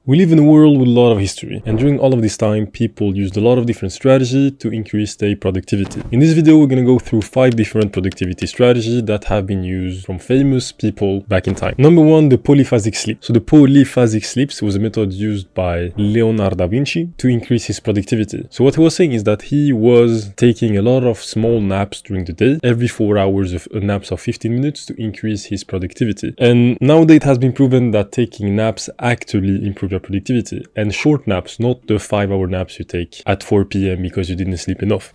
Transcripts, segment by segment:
We live in a world with a lot of history, and during all of this time, people used a lot of different strategies to increase their productivity. In this video, we're going to go through 5 different productivity strategies that have been used from famous people back in time. Number 1, the polyphasic sleep. So the polyphasic sleeps was a method used by Leonardo da Vinci to increase his productivity. So what he was saying is that he was taking a lot of small naps during the day, every 4 hours of naps of 15 minutes to increase his productivity. And nowadays it has been proven that taking naps actually improve your productivity. And short naps, not the 5-hour naps you take at 4 p.m. because you didn't sleep enough.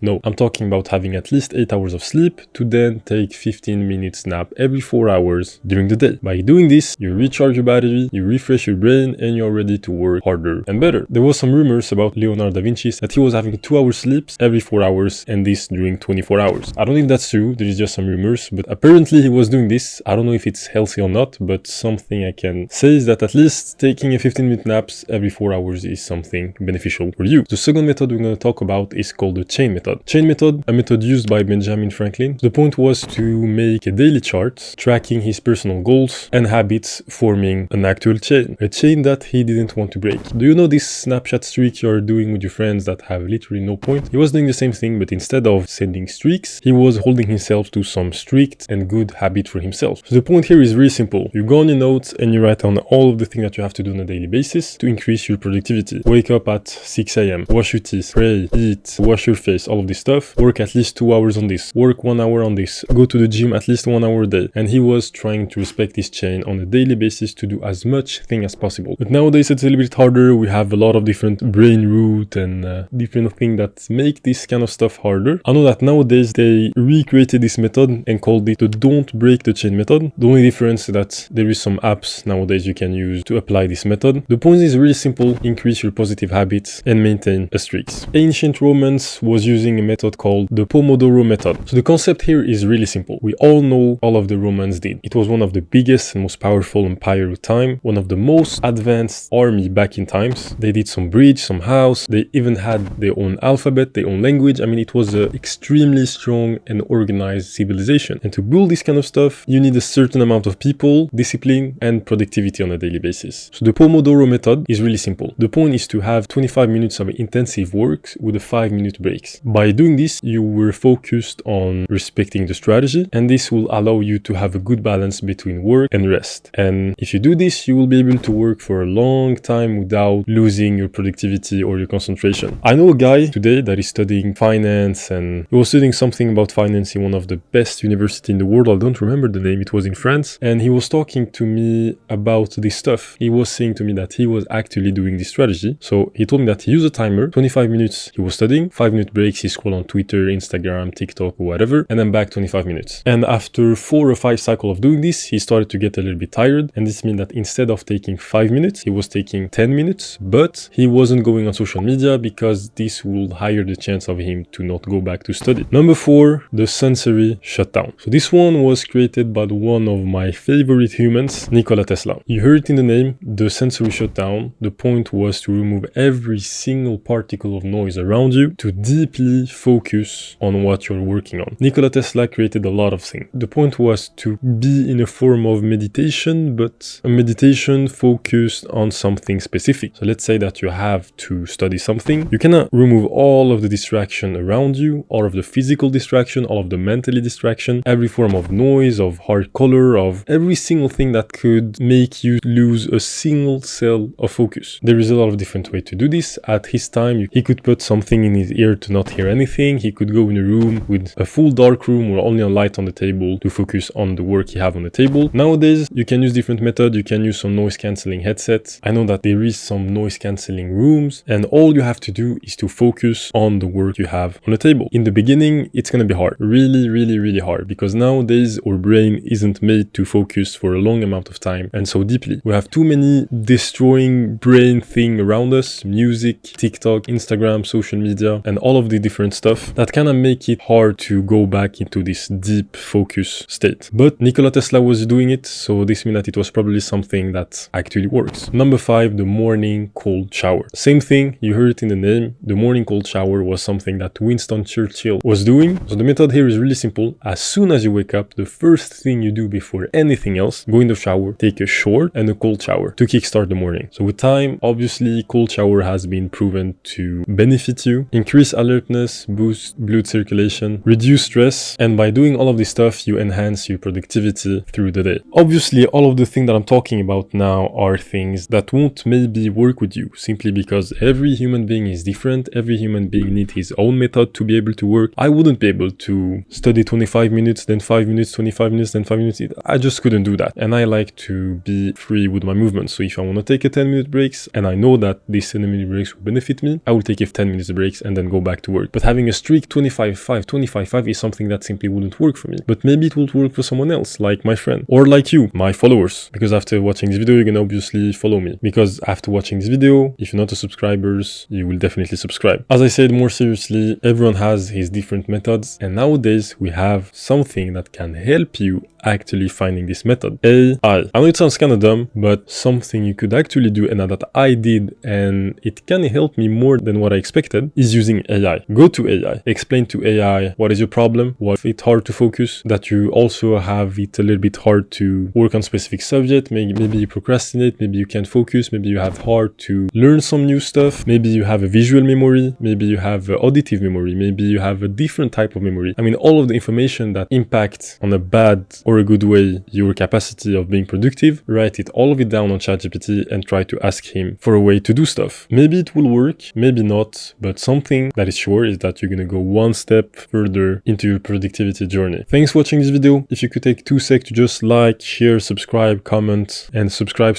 No, I'm talking about having at least 8 hours of sleep to then take 15 minutes nap every 4 hours during the day. By doing this, you recharge your battery, you refresh your brain, and you're ready to work harder and better. There was some rumors about Leonardo da Vinci that he was having 2-hour sleeps every 4 hours and this during 24 hours. I don't know if that's true, there is just some rumors, but apparently he was doing this. I don't know if it's healthy or not, but something I can say is that at least taking a 15-minute naps every 4 hours is something beneficial for you. The second method we're going to talk about is called the chain method. Chain method, a method used by Benjamin Franklin. The point was to make a daily chart tracking his personal goals and habits, forming an actual chain. A chain that he didn't want to break. Do you know this Snapchat streak you're doing with your friends that have literally no point? He was doing the same thing, but instead of sending streaks, he was holding himself to some strict and good habit for himself. So the point here is really simple. You go on your notes and you write down all of the things that you have to do on a daily basis to increase your productivity. Wake up at 6 a.m. Wash your teeth, pray, eat, wash your face, all of this stuff. Work at least 2 hours on this. Work 1 hour on this. Go to the gym at least 1 hour a day. And he was trying to respect this chain on a daily basis to do as much thing as possible. But nowadays it's a little bit harder. We have a lot of different brain root and different things that make this kind of stuff harder. I know that nowadays they recreated this method and called it the don't break the chain method. The only difference is that there is some apps nowadays you can use to apply this method. The point is really simple. Increase your positive habits and maintain a streak. Ancient Romans was using a method called the Pomodoro method. So the concept here is really simple. We all know all of the Romans did. It was one of the biggest and most powerful empire of time, one of the most advanced army back in times. They did some bridge, some house. They even had their own alphabet, their own language. I mean, it was an extremely strong and organized civilization. And to build this kind of stuff, you need a certain amount of people, discipline, and productivity on a daily basis. So the Pomodoro method is really simple. The point is to have 25 minutes of intensive work with a 5-minute breaks. By doing this, you were focused on respecting the strategy, and this will allow you to have a good balance between work and rest. And if you do this, you will be able to work for a long time without losing your productivity or your concentration. I know a guy today that is studying finance, and he was studying something about finance in one of the best universities in the world. I don't remember the name, it was in France, and he was talking to me about this stuff. He was saying to me that he was actually doing this strategy. So he told me that he used a timer, 25 minutes he was studying, 5-minute breaks, he scrolled on Twitter, Instagram, TikTok, or whatever, and then back 25 minutes. And after 4 or 5 cycles of doing this, he started to get a little bit tired. And this means that instead of taking 5 minutes, he was taking 10 minutes, but he wasn't going on social media because this will higher the chance of him to not go back to study. Number 4, the sensory shutdown. So this one was created by one of my favorite humans, Nikola Tesla. You heard it in the name, the sensory shutdown. The point was to remove every single particle of noise around you to deeply focus on what you're working on. Nikola Tesla created a lot of things. The point was to be in a form of meditation, but a meditation focused on something specific. So let's say that you have to study something. You cannot remove all of the distraction around you, all of the physical distraction, all of the mentally distraction, every form of noise, of hard color, of every single thing that could make you lose a single cell of focus. There is a lot of different ways to do this. At his time, he could put something in his ear to not hear anything. He could go in a room with a full dark room or only a light on the table to focus on the work you have on the table. Nowadays, you can use different methods. You can use some noise cancelling headsets. I know that there is some noise cancelling rooms, and all you have to do is to focus on the work you have on the table. In the beginning, it's going to be hard. Really hard, because nowadays our brain isn't made to focus for a long amount of time and so deeply. We have too many destroying brain things around us: music, TikTok, Instagram, social media, and all of the different stuff that kind of make it hard to go back into this deep focus state. But Nikola Tesla was doing it, so this means that it was probably something that actually works. Number 5, the morning cold shower. Same thing, you heard it in the name. The morning cold shower was something that Winston Churchill was doing. So the method here is really simple. As soon as you wake up, the first thing you do before anything else, go in the shower, take a short and a cold shower to kickstart the morning. So with time, obviously, cold shower has been proven to benefit you, increase alertness, boost blood circulation, reduce stress, and by doing all of this stuff, you enhance your productivity through the day. Obviously, all of the things that I'm talking about now are things that won't maybe work with you, simply because every human being is different. Every human being needs his own method to be able to work. I wouldn't be able to study 25 minutes, then 5 minutes, 25 minutes, then 5 minutes. I just couldn't do that. And I like to be free with my movement. So if I want to take a 10-minute breaks and I know that these 10-minute breaks will benefit me, I will take a 10 minutes breaks and then go back to work. But having a strict 25-5, 25-5 is something that simply wouldn't work for me. But maybe it would work for someone else, like my friend, or like you, my followers. Because after watching this video, you can obviously follow me. Because after watching this video, if you're not a subscribers, you will definitely subscribe. As I said, more seriously, everyone has his different methods. And nowadays, we have something that can help you actually finding this method. AI. I know it sounds kind of dumb, but something you could actually do and that I did and it can help me more than what I expected is using AI. Go to AI, explain to AI what is your problem, what it's hard to focus, that you also have it a little bit hard to work on specific subject, maybe you procrastinate, maybe you can't focus, maybe you have hard to learn some new stuff, maybe you have a visual memory, maybe you have auditive memory, maybe you have a different type of memory. I mean, all of the information that impact on a bad or a good way your capacity of being productive, write it all of it down on ChatGPT and try to ask him for a way to do stuff. Maybe it will work, maybe not, but something that is sure is that you're gonna go one step further into your productivity journey. Thanks for watching this video. If you could take 2 seconds to just like, share, subscribe, comment, and subscribe,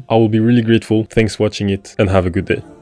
I will be really grateful. Thanks for watching it and have a good day.